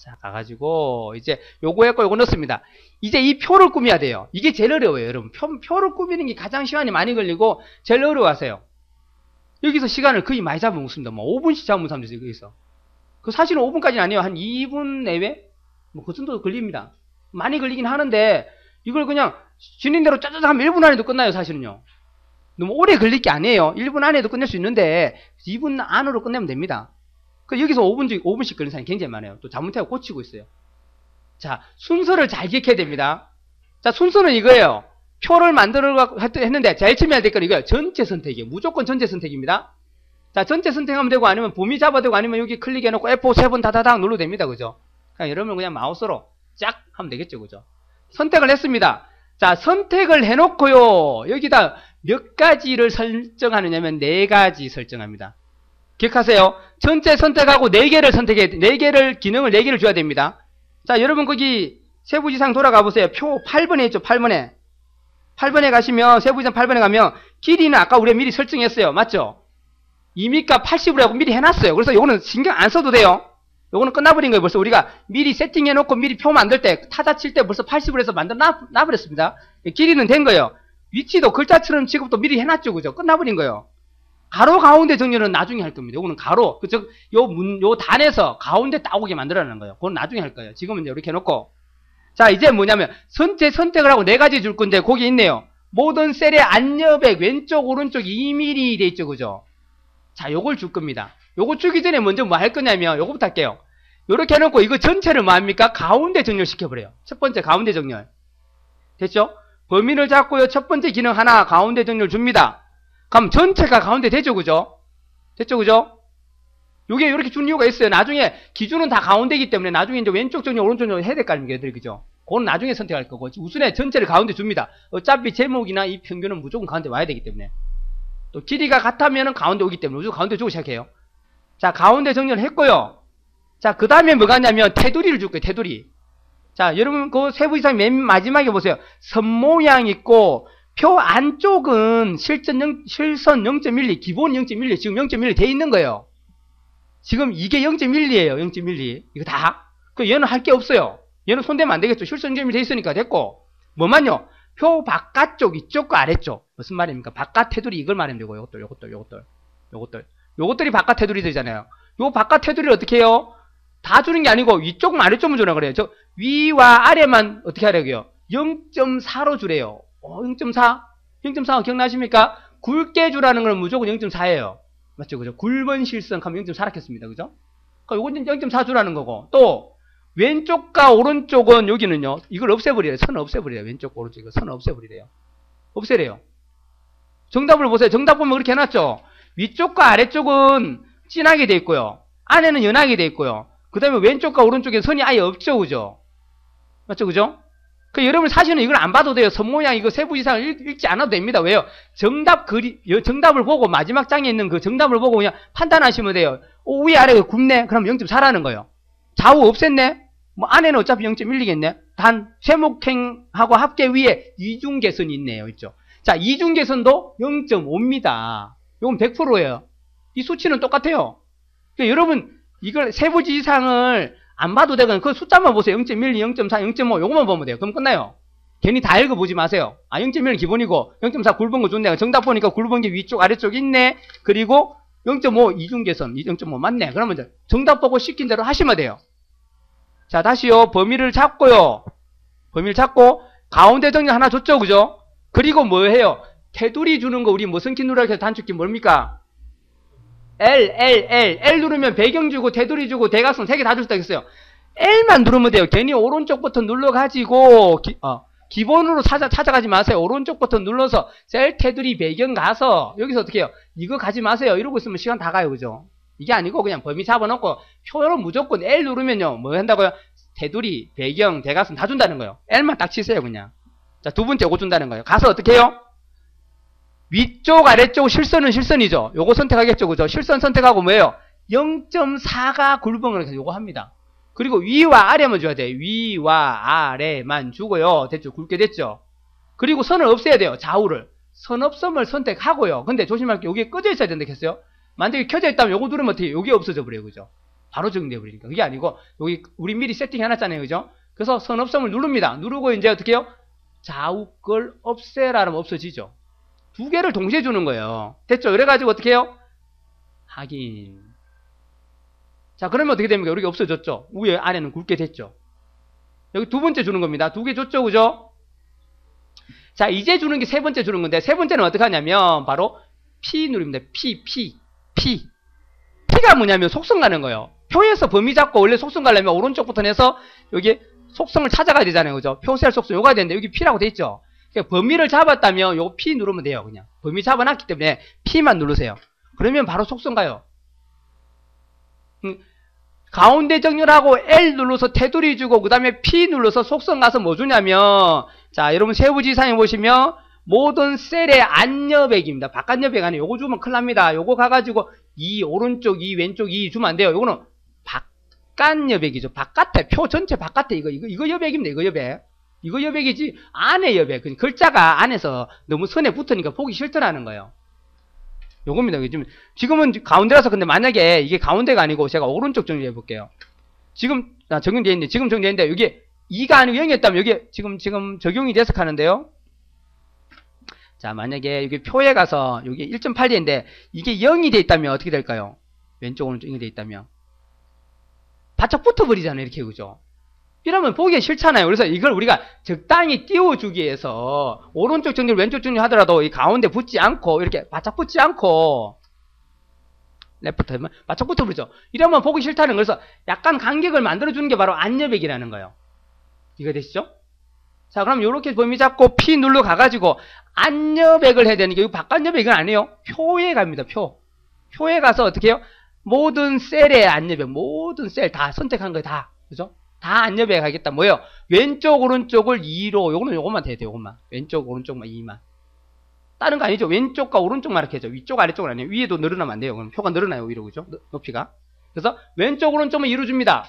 자, 가가지고, 이제 요거 했고 요거 넣습니다. 이제 이 표를 꾸며야 돼요. 이게 제일 어려워요, 여러분. 표를 꾸미는 게 가장 시간이 많이 걸리고, 제일 어려워하세요. 여기서 시간을 거의 많이 잡아먹습니다. 뭐 5분씩 잡으면 사람들이 여기서. 그 사실은 5분까지는 아니에요. 한 2분 내외? 뭐 그 정도 걸립니다. 많이 걸리긴 하는데, 이걸 그냥 진행대로 짜자자 하면 1분 안에도 끝나요, 사실은요. 너무 오래 걸릴 게 아니에요. 1분 안에도 끝낼 수 있는데 2분 안으로 끝내면 됩니다. 그 여기서 5분씩 걸리는 사람이 굉장히 많아요. 또 잘못하고 고치고 있어요. 자, 순서를 잘 기억해야 됩니다. 자, 순서는 이거예요. 표를 만들어 했는데 제일 처음에 해야 될 건 이거예요. 전체 선택이에요. 무조건 전체 선택입니다. 자, 전체 선택하면 되고 아니면 범위 잡아도 되고 아니면 여기 클릭해놓고 F5 세 번 다다닥 눌러도 됩니다. 그죠? 그냥 여러분 그냥 마우스로 쫙 하면 되겠죠. 그죠? 선택을 했습니다. 자, 선택을 해놓고요. 여기다 몇 가지를 설정하느냐면 4가지 설정합니다. 기억하세요. 전체 선택하고 4개를 선택해, 4개를, 기능을 4개를 줘야 됩니다. 자, 여러분 거기 세부지상 돌아가 보세요. 표 8번에 있죠, 8번에. 8번에 가시면, 세부지상 8번에 가면, 길이는 아까 우리가 미리 설정했어요. 맞죠? 2미가 80으로 하고 미리 해놨어요. 그래서 요거는 신경 안 써도 돼요. 요거는 끝나버린 거예요. 벌써 우리가 미리 세팅해놓고 미리 표 만들 때, 타자 칠 때 벌써 80으로 해서 만들어 놔버렸습니다. 길이는 된 거예요. 위치도 글자처럼 지금부터 미리 해놨죠. 그죠? 끝나버린 거예요. 가로 가운데 정렬은 나중에 할 겁니다. 요거는 가로, 즉, 요 단에서 가운데 따오게 만들어내는 거예요. 그건 나중에 할 거예요. 지금은 이렇게 해놓고. 자, 이제 뭐냐면, 전체 선택을 하고 4가지 줄 건데, 거기 있네요. 모든 셀의 안여백, 왼쪽, 오른쪽 2mm 돼 있죠. 그죠? 자, 요걸 줄 겁니다. 요거 주기 전에 먼저 뭐 할 거냐면, 요거부터 할게요. 요렇게 해놓고, 이거 전체를 뭐 합니까? 가운데 정렬시켜버려요. 첫 번째, 가운데 정렬. 됐죠? 범위를 잡고요. 첫 번째 기능 하나, 가운데 정렬 줍니다. 그럼 전체가 가운데 되죠, 그죠? 됐죠, 그죠? 요게 이렇게 준 이유가 있어요. 나중에 기준은 다 가운데이기 때문에 나중에 이제 왼쪽 정렬, 오른쪽 정렬 해야 될 거 아닙니까, 얘들, 그죠? 그건 나중에 선택할 거고, 우선에 전체를 가운데 줍니다. 어차피 제목이나 이 평균은 무조건 가운데 와야 되기 때문에. 또 길이가 같다면은 가운데 오기 때문에 무조건 가운데 주고 시작해요. 자, 가운데 정렬 했고요. 자, 그 다음에 뭐가 있냐면 테두리를 줄 거예요, 테두리. 자, 여러분, 그 세부 이상 맨 마지막에 보세요. 선 모양 있고, 표 안쪽은 실선 0.1mm, 기본 0.1mm, 지금 0.1mm 돼 있는 거예요. 지금 이게 0.1mm예요, 0.1mm. 이거 다. 그 얘는 할 게 없어요. 얘는 손대면 안 되겠죠. 실선 0.1mm 돼 있으니까 됐고. 뭐만요? 표 바깥쪽, 이쪽과 아래쪽. 무슨 말입니까? 바깥 테두리 이걸 말하면 되고, 요것들이 바깥 테두리 되잖아요. 요 바깥 테두리를 어떻게 해요? 다 주는 게 아니고, 위쪽만 아래쪽만 주라 그래요. 저, 위와 아래만 어떻게 하려고요? 0.4로 주래요. 0.4? 0.4 기억나십니까? 굵게 주라는 건 무조건 0.4예요. 맞죠? 그죠? 굵은 실선 하면 0.4라 했습니다. 그죠? 그러니까 이건 0.4 주라는 거고. 또, 왼쪽과 오른쪽은 여기는요, 이걸 없애버리래요. 선을 없애버리래요. 왼쪽, 오른쪽, 이거 선을 없애버리래요. 없애래요. 정답을 보세요. 정답 보면 그렇게 해놨죠? 위쪽과 아래쪽은 진하게 돼 있고요. 안에는 연하게 돼 있고요. 그 다음에 왼쪽과 오른쪽에 선이 아예 없죠. 그죠? 맞죠? 그죠? 그 여러분 사실은 이걸 안 봐도 돼요. 선 모양 이거 세부 이상을 읽지 않아도 됩니다. 왜요? 정답을 보고 마지막 장에 있는 그 정답을 보고 그냥 판단하시면 돼요. 위에 아래가 굽네? 그럼 0.4라는 거예요. 좌우 없앴네? 뭐 안에는 어차피 0.1이겠네? 단 세목행하고 합계 위에 이중계선이 있네요. 있죠? 자, 이중계선도 0.5입니다. 이건 100%예요. 이 수치는 똑같아요. 그러니까 여러분 이걸 세부지 이상을 안 봐도 되거든. 그 숫자만 보세요. 0.1, 0.4, 0.5 요거만 보면 돼요. 그럼 끝나요. 괜히 다 읽어보지 마세요. 0.1은 기본이고 0.4 굵은 거 좋네. 정답 보니까 굵은 게 위쪽 아래쪽 있네. 그리고 0.5 이중계선 0.5 맞네. 그러면 이제 정답 보고 시킨 대로 하시면 돼요. 자, 다시요. 범위를 잡고요. 범위를 잡고 가운데 정렬 하나 줬죠. 그죠? 그리고 뭐 해요? 테두리 주는 거 우리 무슨 키 누르라 해서 단축키 뭡니까? L 누르면 배경 주고 테두리 주고 대각선 3개 다 줄 수 있어요. L만 누르면 돼요. 괜히 오른쪽 버튼 눌러가지고 기본으로 찾아가지 마세요. 오른쪽 버튼 눌러서 셀 테두리 배경 가서 여기서 어떻게 해요? 이거 가지 마세요. 이러고 있으면 시간 다 가요. 그죠? 이게 아니고 그냥 범위 잡아놓고 표는 무조건 L 누르면요. 뭐 한다고요? 테두리, 배경, 대각선 다 준다는 거예요. L만 딱 치세요. 그냥. 자, 두 번째 요거 준다는 거예요. 가서 어떻게 해요? 위쪽, 아래쪽, 실선은 실선이죠. 요거 선택하겠죠. 그죠? 실선 선택하고 뭐예요? 0.4가 굵은 거니까 요거 합니다. 그리고 위와 아래만 줘야 돼요. 위와 아래만 주고요. 됐죠? 굵게 됐죠? 그리고 선을 없애야 돼요. 좌우를. 선 없음을 선택하고요. 근데 조심할 게 여기에 꺼져 있어야 된다 했어요. 만약에 켜져 있다면 요거 누르면 어떻게 해요? 요게 없어져 버려요. 그죠? 바로 정리해 버리니까. 그게 아니고 여기 우리 미리 세팅해 놨잖아요. 그죠? 그래서 선 없음을 누릅니다. 누르고 이제 어떻게 해요? 좌우걸 없애라면 없어지죠. 두 개를 동시에 주는 거예요. 됐죠? 그래가지고 어떻게 해요? 확인. 자, 그러면 어떻게 됩니까? 여기 없어졌죠? 위에 아래는 굵게 됐죠? 여기 두 번째 주는 겁니다. 두 개 줬죠? 그죠? 자, 이제 주는 게 세 번째 주는 건데, 세 번째는 어떻게 하냐면, 바로 P 누릅니다. P. P가 뭐냐면 속성 가는 거예요. 표에서 범위 잡고 원래 속성 가려면 오른쪽부터 내서 여기 속성을 찾아가야 되잖아요. 그죠? 표셀 속성 요가 되는데 여기 P라고 돼 있죠? 그러니까 범위를 잡았다면 요거 P 누르면 돼요. 그냥. 범위 잡아놨기 때문에 P만 누르세요. 그러면 바로 속성 가요. 가운데 정렬하고 L 눌러서 테두리 주고 그 다음에 P 눌러서 속성 가서 뭐 주냐면 자 여러분 세부지상에 보시면 모든 셀의 안여백입니다. 바깥 여백 안에 요거 주면 큰일 납니다. 요거 가가지고 이 오른쪽 이 왼쪽 이 주면 안 돼요. 요거는 바깥 여백이죠. 바깥에 표 전체 바깥에 이거 여백입니다. 이거 여백. 이거 여백이지 안에 여백. 글자가 안에서 너무 선에 붙으니까 보기 싫더라는 거예요. 요겁니다. 지금은 가운데라서 근데 만약에 이게 가운데가 아니고 제가 오른쪽 정리해 볼게요. 지금 정리되어 있는데 지금 정리되어 있는데 여기 2가 아니고 0이었다면 여기 지금 적용이 돼서 하는데요. 자 만약에 여기 표에 가서 여기 1.8D인데 이게 0이 돼 있다면 어떻게 될까요? 왼쪽 오른쪽 0이 돼 있다면 바짝 붙어버리잖아요. 이렇게 그죠? 이러면 보기가 싫잖아요. 그래서 이걸 우리가 적당히 띄워주기 위해서 오른쪽 정렬 왼쪽 정렬 하더라도 이 가운데 붙지 않고 이렇게 바짝 붙지 않고 레프트 하면 바짝 붙어버리죠. 이러면 보기 싫다는 거에서 약간 간격을 만들어주는 게 바로 안여백이라는 거예요. 이거 되시죠? 자 그럼 이렇게 범위 잡고 P 눌러 가가지고 안여백을 해야 되는 게 이거 바깥 여백은 아니에요. 표에 갑니다. 표에 가서 어떻게 해요? 모든 셀의 안여백 모든 셀 다 선택한 거예요. 다 그죠? 다 안여백 하겠다. 뭐예요? 왼쪽 오른쪽을 2로 요거만 돼야 돼요. 요것만 왼쪽 오른쪽만 2만 다른 거 아니죠. 왼쪽과 오른쪽만 이렇게 해죠. 위쪽 아래쪽은 아니에요. 위에도 늘어나면 안 돼요. 그럼 표가 늘어나요. 위로 그죠? 높이가. 그래서 왼쪽 오른쪽만 2로 줍니다.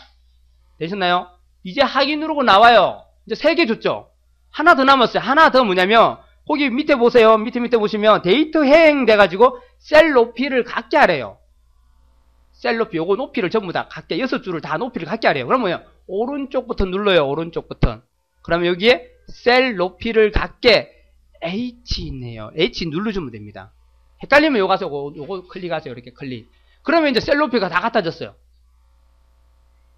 되셨나요? 이제 확인 누르고 나와요. 이제 3개 줬죠. 하나 더 남았어요. 하나 더 뭐냐면 거기 밑에 보세요. 밑에 보시면 데이터 해행돼가지고 셀 높이를 갖게 하래요. 셀 높이 요거 높이를 전부 다 갖게 6줄을 다 높이를 갖게 하래요. 그럼 뭐예요? 오른쪽부터 눌러요. 오른쪽부터. 그러면 여기에 셀 높이를 갖게 H 있네요. H 눌러주면 됩니다. 헷갈리면 요거 가서 요거 클릭하세요. 이렇게 클릭. 그러면 이제 셀 높이가 다 갖다졌어요.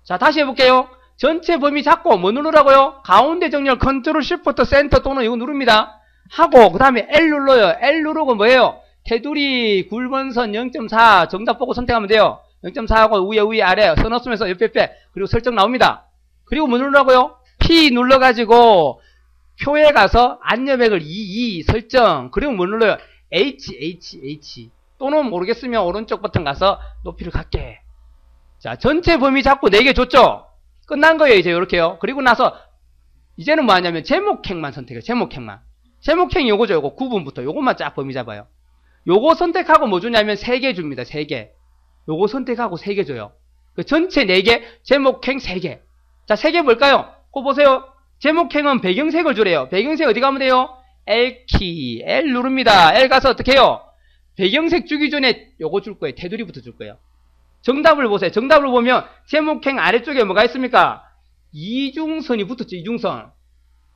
자 다시 해볼게요. 전체 범위 잡고 뭐 누르라고요? 가운데 정렬 컨트롤 쉬프트 센터 또는 이거 누릅니다. 하고 그 다음에 L 눌러요. L 누르고 뭐예요? 테두리 굵은선 0.4 정답 보고 선택하면 돼요. 0.4하고 위에 아래 선 없으면서 옆에 그리고 설정 나옵니다. 그리고 뭐 누르라고요? P 눌러가지고 표에 가서 안여백을 2 설정 그리고 뭐 눌러요? H 또는 모르겠으면 오른쪽 버튼 가서 높이를 갖게. 자 전체 범위 잡고 4개 줬죠? 끝난 거예요. 이제 이렇게요. 그리고 나서 이제는 뭐 하냐면 제목행만 선택해요. 제목행이 요거죠. 요거 9분부터 요것만 쫙 범위 잡아요. 요거 선택하고 뭐 주냐면 3개 줍니다. 3개. 요거 선택하고 3개 줘요. 그 전체 4개, 제목행 3개. 자, 3개 뭘까요? 그거 보세요. 제목행은 배경색을 주래요. 배경색 어디 가면 돼요? L키, L 누릅니다. L 가서 어떻게 해요? 배경색 주기 전에 요거 줄 거예요. 테두리부터 줄 거예요. 정답을 보세요. 정답을 보면 제목행 아래쪽에 뭐가 있습니까? 이중선이 붙었죠. 이중선.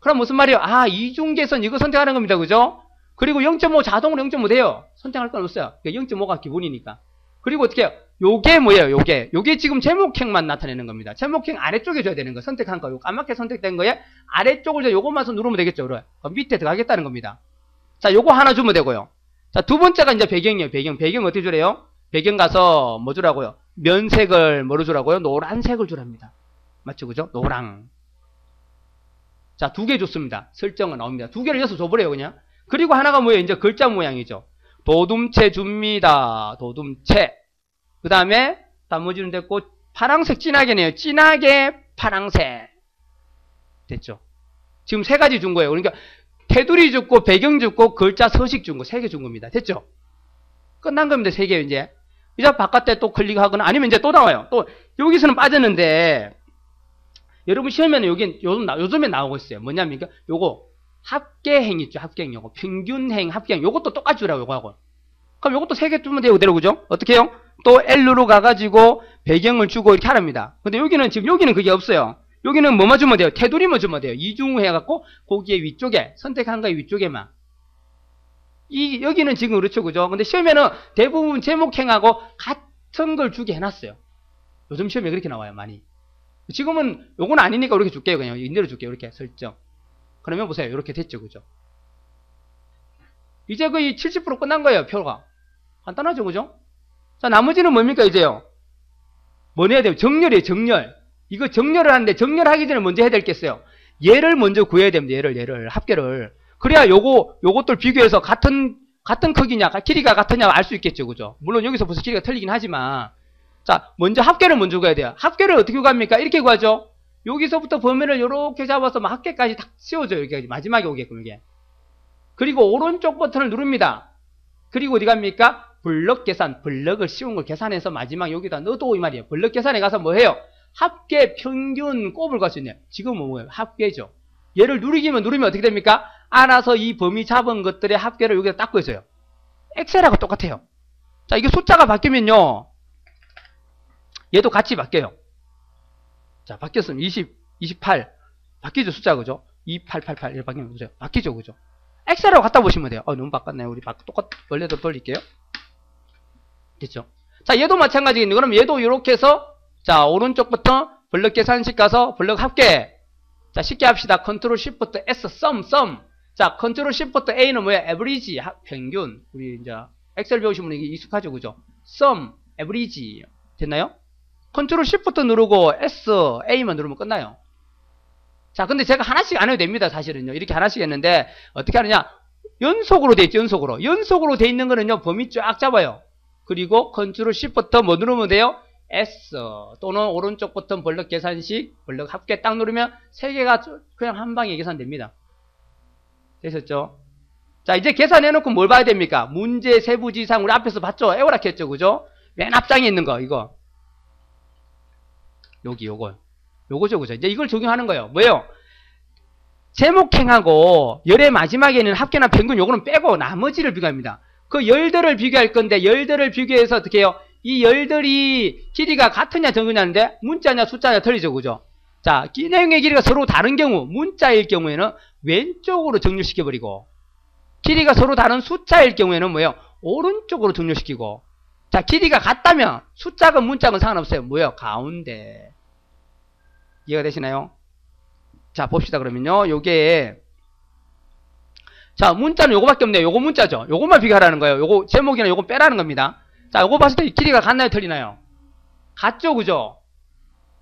그럼 무슨 말이에요? 아, 이중계선 이거 선택하는 겁니다. 그죠? 그리고 0.5 자동으로 0.5 돼요. 선택할 건 없어요. 0.5가 기본이니까. 그리고 어떻게 해요? 요게 뭐예요? 요게 지금 제목행만 나타내는 겁니다. 제목행 아래쪽에 줘야 되는 거. 선택한 거. 요 까맣게 선택된 거에 아래쪽을 줘 요것만 누르면 되겠죠. 그럼 밑에 들어가겠다는 겁니다. 자, 요거 하나 주면 되고요. 자, 두 번째가 이제 배경이에요. 배경 어떻게 주래요? 배경 가서 뭐 주라고요? 면색을 뭐로 주라고요? 노란색을 주랍니다. 맞죠? 그죠? 노랑. 자, 2개 줬습니다. 설정은 나옵니다. 2개를 여기서 줘버려요, 그냥. 그리고 하나가 뭐예요? 이제 글자 모양이죠. 도둠체 줍니다. 도둠체. 그 다음에 단무지는 됐고 파랑색 진하게네요. 진하게 파랑색. 됐죠? 지금 3가지 준 거예요. 그러니까 테두리 줬고 배경 줬고 글자 서식 준 거 3개 준 겁니다. 됐죠? 끝난 겁니다. 3개 이제. 이제 바깥에 또 클릭하거나 아니면 이제 또 나와요. 또 여기서는 빠졌는데 여러분 시험에는 여기 요즘에 나오고 있어요. 뭐냐면 요거 합계행 있죠. 합계행 요거 평균행 합계행 요것도 똑같이 주라고 요거하고. 그럼 요것도 3개 주면 돼요. 그대로 그죠? 어떻게 해요? 또 L로 가가지고 배경을 주고 이렇게 하랍니다. 근데 여기는 지금 여기는 그게 없어요. 여기는 뭐만 주면 돼요? 테두리만 주면 돼요. 이중 해갖고 거기에 위쪽에 선택한 거의 위쪽에만. 여기는 지금 그렇죠, 그죠? 근데 시험에는 대부분 제목행하고 같은 걸 주게 해놨어요. 요즘 시험에 그렇게 나와요, 많이. 지금은 요건 아니니까 이렇게 줄게요, 그냥 이대로 줄게요, 이렇게 설정. 그러면 보세요, 이렇게 됐죠, 그죠? 이제 거의 70% 끝난 거예요, 표가. 간단하죠, 그죠? 자, 나머지는 뭡니까, 이제요? 뭐 내야 돼요? 정렬이에요, 정렬. 이거 정렬을 하는데, 정렬하기 전에 먼저 해야 될 게 있어요. 얘를 먼저 구해야 됩니다, 얘를, 합계를. 그래야 요것들 비교해서 같은 크기냐, 길이가 같으냐 알 수 있겠죠, 그죠? 물론 여기서 벌써 길이가 틀리긴 하지만. 자, 먼저 합계를 먼저 구해야 돼요. 합계를 어떻게 구합니까? 이렇게 구하죠? 여기서부터 범위를 이렇게 잡아서 막 합계까지 딱 씌워줘요, 여기까지. 마지막에 오게끔, 이게. 그리고 오른쪽 버튼을 누릅니다. 그리고 어디 갑니까? 블럭 계산, 블럭을 씌운 걸 계산해서 마지막 여기다 넣어도 이 말이에요. 블럭 계산에 가서 뭐 해요? 합계, 평균, 곱을 갈 수 있네요. 지금은 뭐예요? 합계죠. 얘를 누르면 어떻게 됩니까? 알아서 이 범위 잡은 것들의 합계를 여기다 딱 구해줘요. 엑셀하고 똑같아요. 자, 이게 숫자가 바뀌면요. 얘도 같이 바뀌어요. 자, 바뀌었으면 20, 28. 바뀌죠, 숫자, 그죠? 2888. 이렇게 바뀌면 보세요. 바뀌죠, 그죠? 엑셀하고 갖다 보시면 돼요. 너무 바꿨네요. 우리 원래도 돌릴게요. 됐죠? 자, 얘도 마찬가지겠네요. 그럼 얘도 이렇게 해서, 자, 오른쪽부터 블럭 계산식 가서 블럭 합계. 자, 쉽게 합시다. 컨트롤 시프트 S, sum. 자, 컨트롤 시프트 A는 뭐야? average, 평균. 우리 이제 엑셀 배우시면 이게 익숙하죠, 그죠? sum, average. 됐나요? 컨트롤 시프트 누르고 S, A만 누르면 끝나요. 자, 근데 제가 하나씩 안 해도 됩니다, 사실은요. 이렇게 하나씩 했는데, 어떻게 하느냐? 연속으로 돼 있죠, 연속으로. 연속으로 돼 있는 거는요, 범위 쫙 잡아요. 그리고 컨트롤 시프트 뭐 누르면 돼요? S 또는 오른쪽 버튼 블럭 계산식, 블럭 합계 딱 누르면 세 개가 그냥 한 방에 계산됩니다. 되셨죠? 자, 이제 계산해놓고 뭘 봐야 됩니까? 문제 세부지상 우리 앞에서 봤죠? 에오락 했죠, 그죠? 맨 앞장에 있는 거, 이거. 요거죠, 그죠? 이제 이걸 적용하는 거예요. 뭐예요? 제목행하고 열의 마지막에는 합계나 평균 요거는 빼고 나머지를 비교합니다. 그 열들을 비교할 건데 열들을 비교해서 어떻게 해요? 이 열들이 길이가 같으냐 적으냐인데 문자냐 숫자냐 틀리죠, 그죠? 자, 내용의 길이가 서로 다른 경우 문자일 경우에는 왼쪽으로 정렬시켜버리고 길이가 서로 다른 숫자일 경우에는 뭐예요? 오른쪽으로 정렬시키고 자, 길이가 같다면 숫자건 문자건 상관없어요. 뭐예요? 가운데. 이해가 되시나요? 자, 봅시다 그러면요. 요게 자, 문자는 요거밖에 없네요. 요거 문자죠. 요것만 비교하라는 거예요. 요거 제목이나 요거 빼라는 겁니다. 자, 요거 봤을 때 길이가 같나요? 틀리나요? 같죠, 그죠?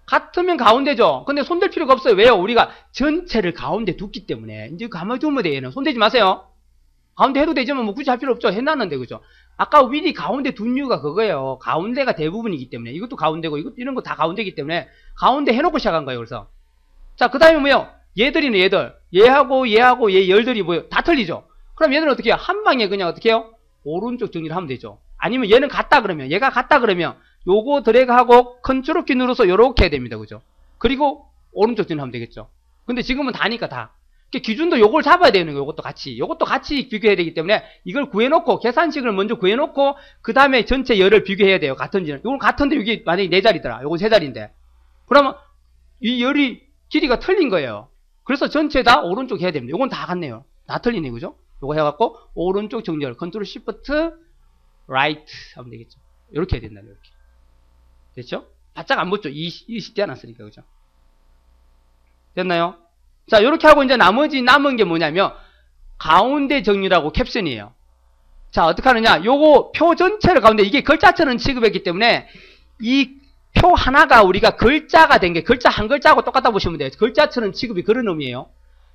같으면 가운데죠. 근데 손댈 필요가 없어요. 왜요? 우리가 전체를 가운데 뒀기 때문에. 이제 가만히 두면 돼요, 얘는. 손대지 마세요. 가운데 해도 되지만 뭐 굳이 할 필요 없죠. 해놨는데, 그죠? 아까 미리 가운데 둔 이유가 그거예요. 가운데가 대부분이기 때문에. 이것도 가운데고, 이런 거 다 가운데이기 때문에 가운데 해놓고 시작한 거예요, 그래서. 자, 그 다음에 뭐예요? 얘들이네, 얘들. 얘하고 얘 열들이 뭐예요? 다 틀리죠? 그럼 얘들은 어떻게 해요? 한 방에 그냥 어떻게 해요? 오른쪽 정리를 하면 되죠. 아니면 얘는 같다 그러면, 얘가 같다 그러면 요거 드래그하고 컨트롤 키 눌러서 요렇게 해야 됩니다. 그죠? 그리고 오른쪽 정리하면 되겠죠. 근데 지금은 다니까 다. 기준도 요걸 잡아야 되는 거예요. 요것도 같이 비교해야 되기 때문에 이걸 구해놓고 계산식을 먼저 구해놓고 그 다음에 전체 열을 비교해야 돼요. 같은지는. 요건 같은데 이게 만약에 4자리더라. 요건 3자리인데. 그러면 이 열이 길이가 틀린 거예요. 그래서 전체 다 오른쪽 해야 됩니다. 요건 다 같네요. 다 틀리네, 그죠? 요거 해갖고 오른쪽 정렬 컨트롤 시프트 라이트 하면 되겠죠. 이렇게 해야 된다. 이렇게. 됐죠? 바짝 안 붙죠. 20 떼어놨으니까, 그죠? 됐나요? 자, 이렇게 하고 이제 나머지 남은 게 뭐냐면 가운데 정렬하고 캡션이에요. 자, 어떻게 하느냐? 요거 표 전체를 가운데 이게 글자처럼 취급했기 때문에 이 표 하나가 우리가 글자가 된 게 글자 한 글자하고 똑같다 보시면 돼요. 글자처럼 취급이 그런 의미예요.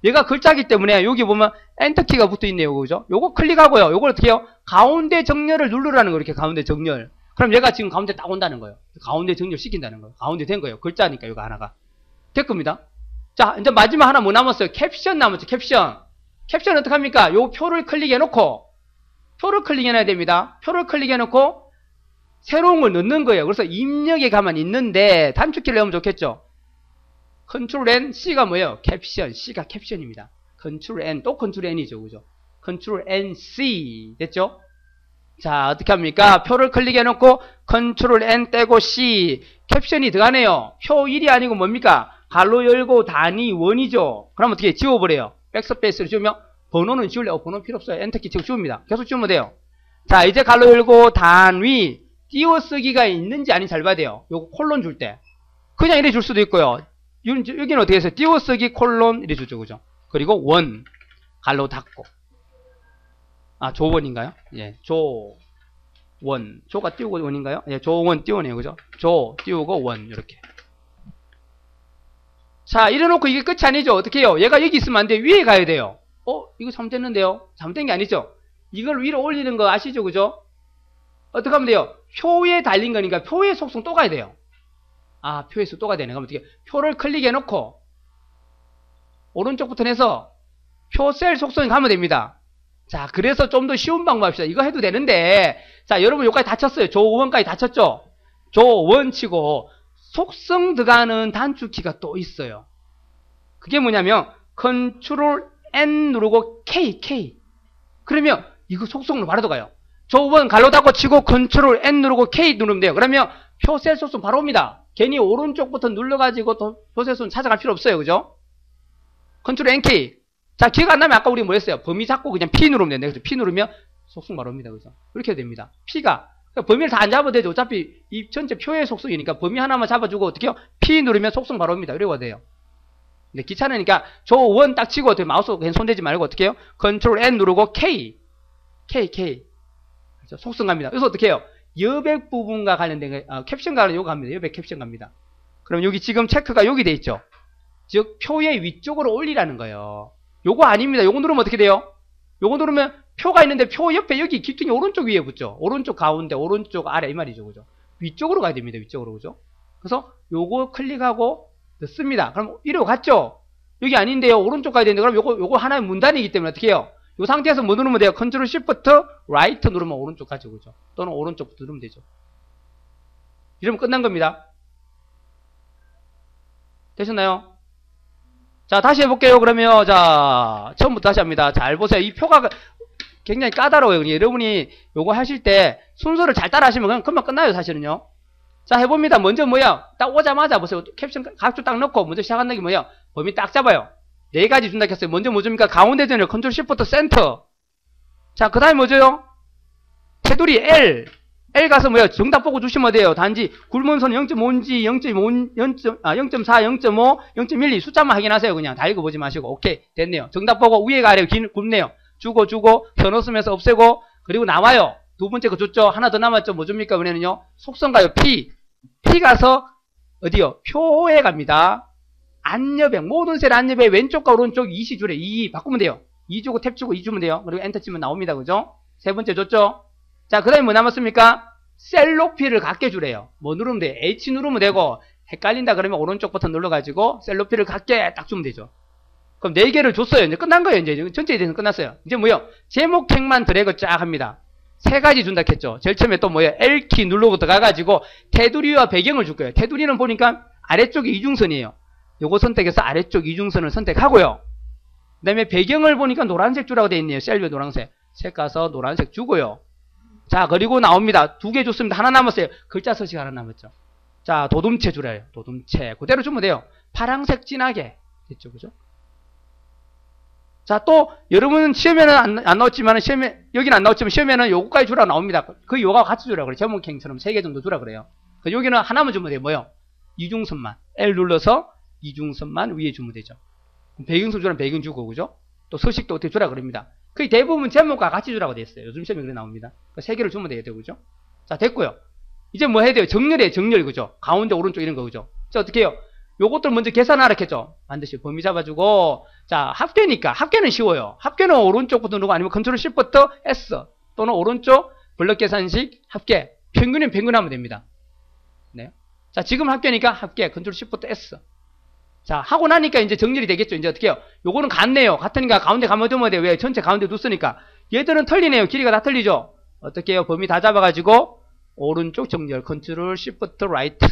얘가 글자기 때문에 여기 보면 엔터키가 붙어 있네요. 그죠? 요거 클릭하고요. 요걸 어떻게 해요? 가운데 정렬을 누르라는 거예요. 이렇게 가운데 정렬. 그럼 얘가 지금 가운데 딱 온다는 거예요. 가운데 정렬 시킨다는 거예요. 가운데 된 거예요. 글자니까 이거 하나가. 됐습니다. 자, 이제 마지막 하나 뭐 남았어요? 캡션 남았죠. 캡션. 캡션 어떻게 합니까? 요 표를 클릭해 놓고 표를 클릭해 놔야 됩니다. 표를 클릭해 놓고 새로운 걸 넣는 거예요. 그래서 입력에 가만 있는데 단축키를 넣으면 좋겠죠. 컨트롤 N, C가 뭐예요? 캡션. C가 캡션입니다. 컨트롤 N, 또 컨트롤 N이죠. 그죠? 컨트롤 N, C. 됐죠? 자, 어떻게 합니까? 표를 클릭해 놓고 컨트롤 N 떼고 C. 캡션이 들어가네요. 표 1이 아니고 뭡니까? 가로 열고 단위 원이죠. 그럼 어떻게 지워버려요? 백스페이스를 지우면 번호는 지울래요. 번호 필요 없어요. 엔터키 치고 지웁니다. 계속 지우면 돼요. 자, 이제 가로 열고 단위 띄어쓰기가 있는지 아닌지 잘 봐야 돼요. 요거 콜론 줄 때. 그냥 이래 줄 수도 있고요. 여기는 어떻게 해서 띄어쓰기 콜론 이래 주죠. 그죠? 그리고 원 가로 닫고. 아, 조원인가요? 예, 조원. 조가 띄우고 원인가요? 예, 조원 띄우네요. 그죠? 조 띄우고 원 이렇게. 자, 이래놓고 이게 끝이 아니죠. 어떻게 해요? 얘가 여기 있으면 안 돼. 위에 가야 돼요. 이거 잘못됐는데요? 잘못된 게 아니죠? 이걸 위로 올리는 거 아시죠? 그죠? 어떻게 하면 돼요? 표에 달린 거니까 표의 속성 또 가야 돼요. 아, 표의 수 또 가야 되네. 그럼 어떻게 표를 클릭해 놓고 오른쪽부터 해서 표 셀 속성에 가면 됩니다. 자, 그래서 좀 더 쉬운 방법 합시다. 이거 해도 되는데, 자, 여러분 여기까지 다 쳤어요. 조원까지 다 쳤죠? 조원 치고 속성 들어가는 단축키가 또 있어요. 그게 뭐냐면 컨트롤 N 누르고 K. 그러면 이거 속성으로 바로 들어가요. 조원 가로 닫고 치고 컨트롤 N 누르고 K 누르면 돼요. 그러면 표셀 속성 바로 옵니다. 괜히 오른쪽부터 눌러가지고 또 표셀 속성 찾아갈 필요 없어요. 그죠? 컨트롤 NK. 자, 기억 안 나면 아까 우리 뭐 했어요? 범위 잡고 그냥 P 누르면 되는데, 그래서 P 누르면 속성 바로 옵니다. 그죠? 이렇게 해야 됩니다. P가. 그러니까 범위를 다 안 잡아도 되죠. 어차피 이 전체 표의 속성이니까 범위 하나만 잡아주고 어떻게 해요? P 누르면 속성 바로 옵니다. 이래야 돼요. 근데 귀찮으니까 조원 딱 치고 어떻게 마우스 그냥 손대지 말고 어떻게 해요? 컨트롤 N 누르고 K. 그렇죠? 속성 갑니다. 그래서 어떻게 해요? 여백 부분과 관련된 캡션과 관련된 요거 갑니다. 여백 캡션 갑니다. 그럼 여기 지금 체크가 여기 돼 있죠. 즉 표의 위쪽으로 올리라는 거예요. 요거 아닙니다. 요거 누르면 어떻게 돼요? 요거 누르면 표가 있는데 표 옆에 여기 귀퉁이 오른쪽 위에 붙죠. 오른쪽 가운데 오른쪽 아래 이 말이죠. 그죠? 위쪽으로 가야 됩니다. 위쪽으로. 그죠? 그래서 요거 클릭하고 넣습니다. 그럼 이리로 갔죠? 여기 아닌데요. 오른쪽 가야 되는데 그럼 요거 하나의 문단이기 때문에 어떻게 해요? 요 상태에서 뭐 누르면 돼요? 컨트롤 시프트 라이트 누르면 오른쪽 가죠. 그죠? 또는 오른쪽부터 누르면 되죠. 이러면 끝난 겁니다. 되셨나요? 자, 다시 해볼게요. 그러면 자, 처음부터 다시 합니다. 잘 보세요. 이 표가 굉장히 까다로워요. 여러분이 요거 하실 때 순서를 잘 따라 하시면 그냥 금방 끝나요. 사실은요. 자, 해봅니다. 먼저 뭐야? 딱 오자마자 보세요. 캡션 각주 딱 넣고 먼저 시작한다는 게 뭐야? 범위 딱 잡아요. 네 가지 준다 했어요. 먼저 뭐 줍니까? 가운데 전을 컨트롤 시프트 센터. 자, 그 다음에 뭐죠? 테두리 L 가서 뭐야? 정답 보고 주시면 돼요. 단지 굶은 선 0.5인지 0.4, 0.5, 0.12 숫자만 확인하세요. 그냥 다 읽어보지 마시고. 오케이, 됐네요. 정답 보고 위에가 아래가 굶네요. 주고 더 넣었으면서 없애고 그리고 나와요. 두 번째 거 줬죠. 하나 더 남았죠. 뭐 줍니까? 그러면요. 속성 가요. P 가서 어디요? 표에 갑니다. 안여백 모든 셀 안여백 왼쪽과 오른쪽 2시 줄에 2 바꾸면 돼요. 2 주고 탭 주고 2 주면 돼요. 그리고 엔터 치면 나옵니다. 그죠? 세 번째 줬죠. 자, 그 다음에 뭐 남았습니까? 셀 높이를 갖게 주래요. 뭐 누르면 돼요? H 누르면 되고 헷갈린다 그러면 오른쪽 버튼 눌러가지고 셀 높이를 갖게 딱 주면 되죠. 그럼 4개를 줬어요. 이제 끝난 거예요. 이제 전체에 대해서 끝났어요. 이제 뭐요? 제목택만 드래그 쫙 합니다. 3가지 준다 했죠. 제일 처음에 또 뭐예요? L키 누르고 들어가가지고 테두리와 배경을 줄 거예요. 테두리는 보니까 아래쪽에 이중선이에요. 요거 선택해서 아래쪽 이중선을 선택하고요. 그 다음에 배경을 보니까 노란색 주라고 되어 있네요. 셀 위에 노란색. 색 가서 노란색 주고요. 자, 그리고 나옵니다. 2개 줬습니다. 하나 남았어요. 글자 서식 하나 남았죠. 자, 도둠체 주래요. 도둠체. 그대로 주면 돼요. 파란색 진하게. 됐죠. 그죠? 자, 또, 여러분은 시험에는 안 나왔지만, 여기는 안 나왔지만, 시험에는 요거까지 주라 나옵니다. 그 요거와 같이 주라 그래요. 제목행처럼 3개 정도 주라 그래요. 여기는 하나만 주면 돼요. 뭐요? 이중선만. L 눌러서 이중선만 위에 주면 되죠. 배경선 주라면 배경 주고, 그죠? 또 서식도 어떻게 주라 그럽니다. 거의 대부분 제목과 같이 주라고 되어 있어요. 요즘 시험에 그래 나옵니다. 3개를 주면 돼요. 그죠? 자, 됐고요. 이제 뭐 해야 돼요? 정렬이에요. 정렬, 그죠? 가운데, 오른쪽 이런 거, 그죠? 자, 어떻게 해요? 요것들 먼저 계산하라 했죠? 반드시 범위 잡아주고, 자, 합계니까. 합계는 쉬워요. 합계는 오른쪽부터 누르고 아니면 컨트롤 시프트 S 또는 오른쪽 블럭 계산식 합계. 평균은 평균하면 됩니다. 네. 자, 지금 합계니까 합계 컨트롤 시프트 S. 자, 하고 나니까 이제 정렬이 되겠죠. 이제 어떻게 해요? 요거는 같네요. 같으니까 가운데 가면 두면 돼요. 왜? 전체 가운데 뒀으니까. 얘들은 틀리네요. 길이가 다 틀리죠? 어떻게 해요? 범위 다 잡아가지고, 오른쪽 정렬, 컨트롤, 시프트, 라이트.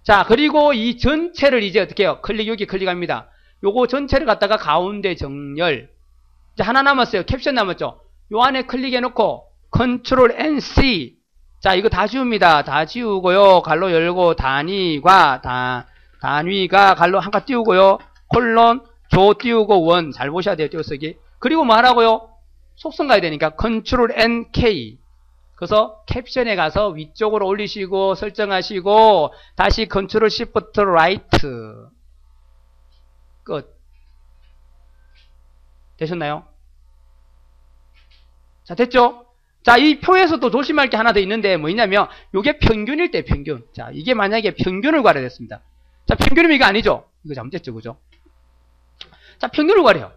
자, 그리고 이 전체를 이제 어떻게 해요? 여기 클릭합니다. 요거 전체를 갖다가 가운데 정렬. 이제 하나 남았어요. 캡션 남았죠? 요 안에 클릭해놓고, 컨트롤, NC. 자, 이거 다 지웁니다. 다 지우고요. 갈로 열고 단위가 갈로 한 칸 띄우고요. 콜론 조 띄우고 원 잘 보셔야 돼요. 띄어쓰기. 그리고 뭐 하라고요? 속성 가야 되니까 컨트롤 N K. 그래서 캡션에 가서 위쪽으로 올리시고 설정하시고 다시 컨트롤 시프트 라이트. 끝. 되셨나요? 자, 됐죠? 자, 이 표에서도 조심할 게 하나 더 있는데 뭐냐면 요게 평균일 때 평균. 자, 이게 만약에 평균을 구하려 됐습니다. 자, 평균이면 이거 아니죠? 이거 잘못됐죠, 그죠? 자, 평균을 구하래요.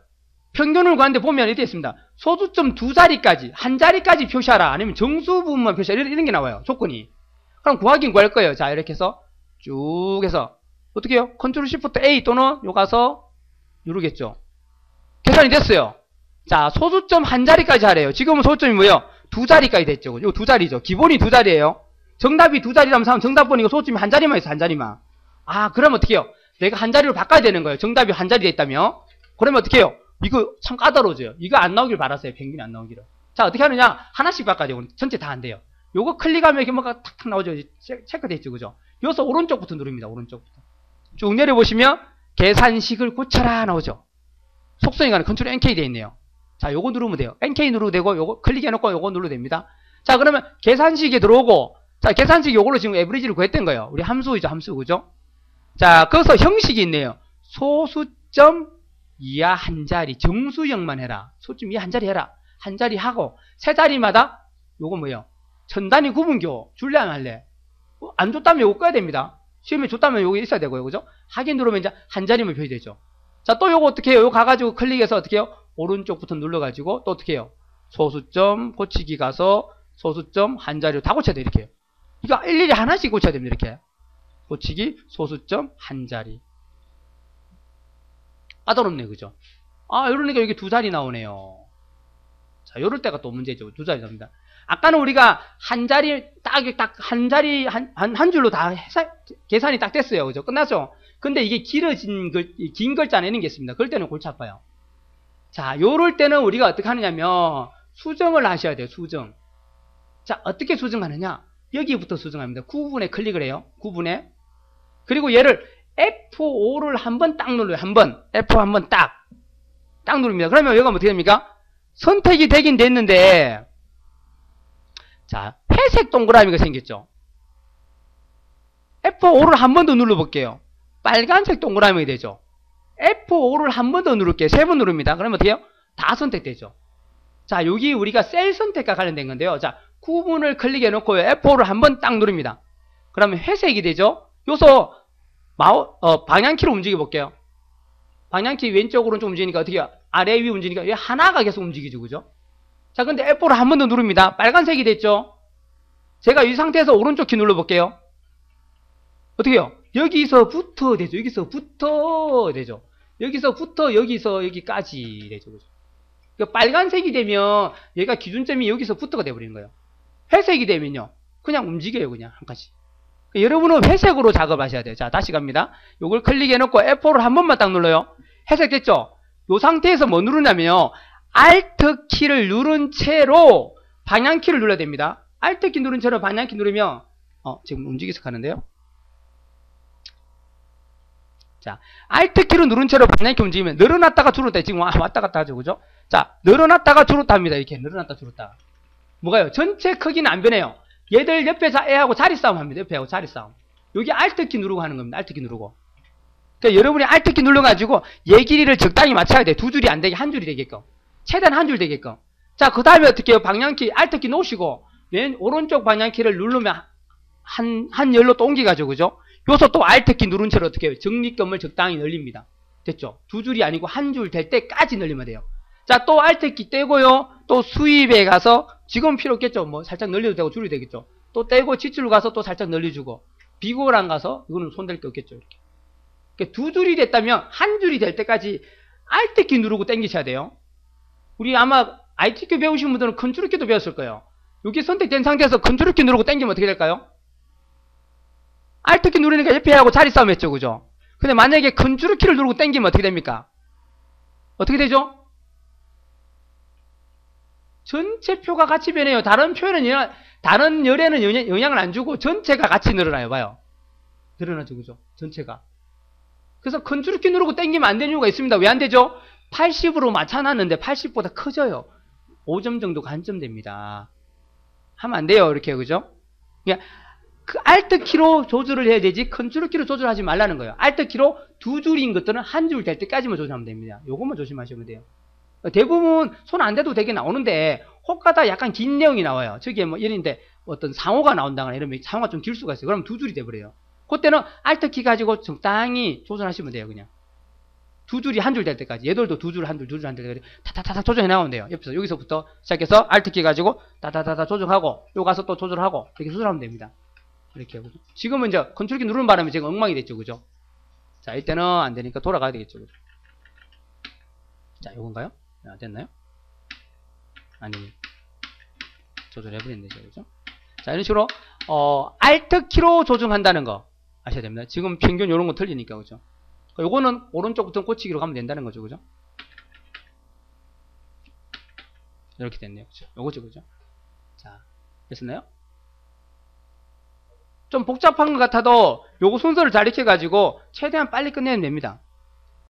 평균을 구하는데 보면 이렇게 있습니다. 소수점 두 자리까지, 한 자리까지 표시하라. 아니면 정수 부분만 표시하라. 이런 게 나와요. 조건이. 그럼 구하긴 구할 거예요. 자, 이렇게 해서 쭉 해서 어떻게 해요? 컨트롤 시프트 A 또는 요 가서 누르겠죠. 계산이 됐어요. 자, 소수점 한 자리까지 하래요. 지금은 소수점이 뭐예요? 두 자리까지 됐죠. 요 두 자리죠. 기본이 두 자리예요. 정답이 두 자리라면 정답 보니까 소수점이 한 자리만 있어. 한 자리만. 아, 그러면 어떻게 해요? 내가 한 자리로 바꿔야 되는 거예요. 정답이 한 자리 돼 있다면. 그러면 어떻게 해요? 이거 참 까다로워져요. 이거 안 나오길 바랐어요. 평균이 안 나오기를. 자, 어떻게 하느냐? 하나씩 바꿔야 돼요. 전체 다 안 돼요. 요거 클릭하면 이렇게 뭐가 탁탁 나오죠. 체크돼 있죠. 그죠? 여기서 오른쪽부터 누릅니다. 오른쪽부터. 쭉 내려보시면 계산식을 고쳐라 나오죠. 속성이 가는 컨트롤 NK 돼 있네요. 자, 요거 누르면 돼요. NK 누르도 되고, 요거 클릭해놓고 요거 눌러도 됩니다. 자, 그러면 계산식에 들어오고, 자, 계산식 요걸로 지금 에브리지를 구했던 거예요. 우리 함수이죠, 함수, 그죠? 자, 거기서 형식이 있네요. 소수점 이하 한 자리, 정수형만 해라. 소수점 이하 한 자리 해라. 한 자리 하고, 세 자리마다 요거 뭐예요? 천단위 구분교, 줄래 안 할래? 안 줬다면 요거 꺼야 됩니다. 시험에 줬다면 요거 있어야 되고요, 그죠? 확인 누르면 이제 한 자리만 표시되죠. 자, 또 요거 어떻게 해요? 요거 가가지고 클릭해서 어떻게 해요? 오른쪽부터 눌러가지고 또 어떻게 해요? 소수점 고치기 가서 소수점 한 자리로 다 고쳐야 돼요. 이렇게. 이거 일일이 하나씩 고쳐야 됩니다. 이렇게. 고치기 소수점 한 자리. 까다롭네, 그죠? 아, 이러니까 여기 두 자리 나오네요. 자, 요럴 때가 또 문제죠. 두 자리 나옵니다. 아까는 우리가 한 자리, 한 자리, 한 줄로 다 계산이 딱 됐어요. 그죠? 끝났죠? 근데 이게 긴 글자 내는 게 있습니다. 그럴 때는 골치 아파요. 자, 요럴 때는 우리가 어떻게 하느냐면, 수정을 하셔야 돼요, 수정. 자, 어떻게 수정하느냐? 여기부터 수정합니다. 구분에 클릭을 해요. 구분에. 그리고 얘를 F5를 한번 딱 눌러요. 한번. F 한번 딱 누릅니다. 그러면 여기가 어떻게 됩니까? 선택이 되긴 됐는데, 자, 회색 동그라미가 생겼죠. F5를 한 번 더 눌러볼게요. 빨간색 동그라미가 되죠. F5를 한 번 더 누를게요. 세 번 누릅니다. 그러면 어떻게 해요? 다 선택되죠. 자, 여기 우리가 셀 선택과 관련된 건데요. 자, 구분을 클릭해 놓고 F5를 한 번 딱 누릅니다. 그러면 회색이 되죠. 여기서 방향키로 움직여 볼게요. 방향키 왼쪽으로 좀 움직이니까 어떻게 해요? 아래 위 움직이니까 얘 하나가 계속 움직이죠. 그죠? 자, 근데 F4를 한 번 더 누릅니다. 빨간색이 됐죠? 제가 이 상태에서 오른쪽 키 눌러볼게요. 어떻게 해요? 여기서부터 되죠. 여기서부터 되죠. 여기서부터 여기까지 되죠. 그죠? 그러니까 빨간색이 되면 얘가 기준점이 여기서부터가 돼버리는 거예요. 회색이 되면요. 그냥 움직여요. 그냥 한 칸씩. 그러니까 여러분은 회색으로 작업하셔야 돼요. 자, 다시 갑니다. 요걸 클릭해놓고 F4를 한 번만 딱 눌러요. 회색 됐죠? 요 상태에서 뭐 누르냐면요. Alt 키를 누른 채로 방향키를 눌러야 됩니다. Alt 키 누른 채로 방향키 누르면 지금 움직여서 가는데요. 자, Alt 키를 누른 채로 방향키 움직이면 늘어났다가 줄었다. 지금 왔다 갔다 하죠. 그죠? 자, 늘어났다가 줄었다 합니다. 이렇게 늘어났다 줄었다. 뭐가요? 전체 크기는 안 변해요. 얘들 옆에서 애하고 자리 싸움 합니다. 옆에하고 자리 싸움. 여기 Alt 키 누르고 하는 겁니다. Alt 키 누르고. 그러니까 여러분이 Alt 키 눌러가지고 얘 길이를 적당히 맞춰야 돼. 두 줄이 안 되게 한 줄이 되게끔. 최대한 한 줄 되게끔. 자, 그 다음에 어떻게 해요? 방향키, Alt 키 놓으시고, 왼, 오른쪽 방향키를 누르면 한 열로 또 옮겨가지고, 그죠? 여기서 또 Alt 키 누른 채로 어떻게 해요? 정리점을 적당히 늘립니다. 됐죠? 두 줄이 아니고 한 줄 될 때까지 늘리면 돼요. 자, 또 Alt 키 떼고요. 또 수입에 가서, 지금 필요 없겠죠? 뭐, 살짝 늘려도 되고 줄이 되겠죠? 또 떼고 지출로 가서 또 살짝 늘려주고, 비고랑 가서, 이거는 손댈 게 없겠죠? 이렇게. 그러니까 두 줄이 됐다면, 한 줄이 될 때까지 Alt 키 누르고 당기셔야 돼요. 우리 아마 ITQ 배우신 분들은 컨트롤 키도 배웠을 거예요. 여기 선택된 상태에서 컨트롤 키 누르고 당기면 어떻게 될까요? Alt 키 누르니까 옆에 하고 자리 싸움 했죠. 그죠? 근데 만약에 컨트롤 키를 누르고 당기면 어떻게 됩니까? 어떻게 되죠? 전체 표가 같이 변해요. 다른 표에는 다른 열에는 영향을 안 주고 전체가 같이 늘어나요. 봐요. 늘어나죠. 그죠? 전체가. 그래서 컨트롤키 누르고 당기면 안 되는 이유가 있습니다. 왜 안 되죠? 80으로 맞춰놨는데 80보다 커져요. 5점 정도 간점됩니다. 하면 안 돼요. 이렇게. 그죠? 그러니까 그 Alt키로 조절을 해야 되지 컨트롤키로 조절하지 말라는 거예요. Alt키로 두 줄인 것들은 한 줄 될 때까지만 조절하면 됩니다. 요것만 조심하시면 돼요. 대부분 손 안 대도 되게 나오는데 혹가다 약간 긴 내용이 나와요. 저기에 뭐 예인데 어떤 상호가 나온다거나 이러면 상호가 좀 길 수가 있어요. 그럼 두 줄이 돼버려요. 그때는 Alt키 가지고 적당히 조절하시면 돼요. 그냥 두 줄이 한 줄 될 때까지. 얘들도 두 줄 한 줄 두 줄 한 줄 될 때까지 타타타타 조정해 나가면 돼요. 옆에서 여기서부터 시작해서 Alt키 가지고 타타타타 조정하고 요 가서 또 조절하고 이렇게 조절하면 됩니다. 이렇게 하고 지금은 이제 컨트롤키 누르는 바람에 지금 엉망이 됐죠. 그죠? 자 이때는 안 되니까 돌아가야 되겠죠. 그죠? 자 요건가요? 안 됐나요? 아니 조절해버리면 되죠. 그죠? 자 이런 식으로 Alt키로 조정한다는 거 아셔야 됩니다. 지금 평균 요런 거 틀리니까. 그죠? 요거는 오른쪽부터 꽂히기로 가면 된다는 거죠. 그죠? 이렇게 됐네요. 그죠? 요거죠. 그죠? 자 됐었나요? 좀 복잡한 것 같아도 요거 순서를 잘 익혀가지고 최대한 빨리 끝내면 됩니다.